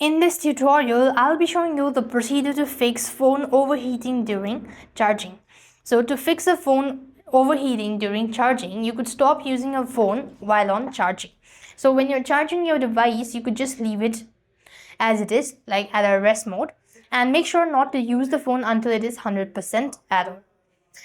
In this tutorial, I'll be showing you the procedure to fix phone overheating during charging. So to fix a phone overheating during charging, you could stop using a phone while on charging. So when you're charging your device, you could just leave it as it is, like at a rest mode, and make sure not to use the phone until it is 100% at all,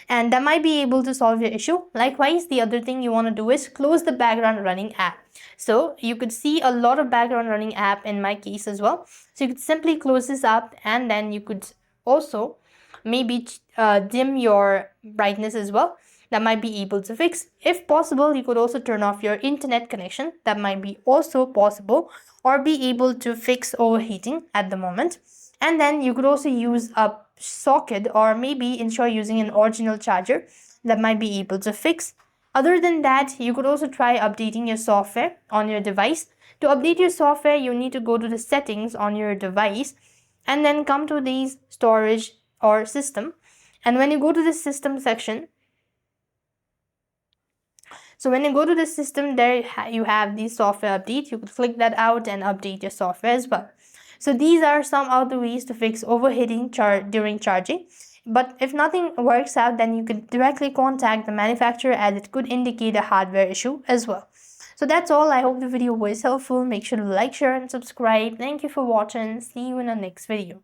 and that might be able to solve your issue. Likewise, the other thing you want to do is close the background running app. So you could see a lot of background running app in my case as well. So you could simply close this up, and then you could also maybe dim your brightness as well. That might be able to fix. If possible, you could also turn off your internet connection. That might be also possible, or be able to fix overheating at the moment. And then you could also use a socket, or maybe ensure using an original charger. That might be able to fix. Other than that, you could also try updating your software on your device. To update your software, you need to go to the settings on your device and then come to these storage or system. And when you go to the system section, so when you go to the system, there you have the software update. You could click that out and update your software as well. So these are some of the ways to fix overheating during charging. But if nothing works out, then you can directly contact the manufacturer, as it could indicate a hardware issue as well. So that's all. I hope the video was helpful. Make sure to like, share and subscribe. Thank you for watching. See you in the next video.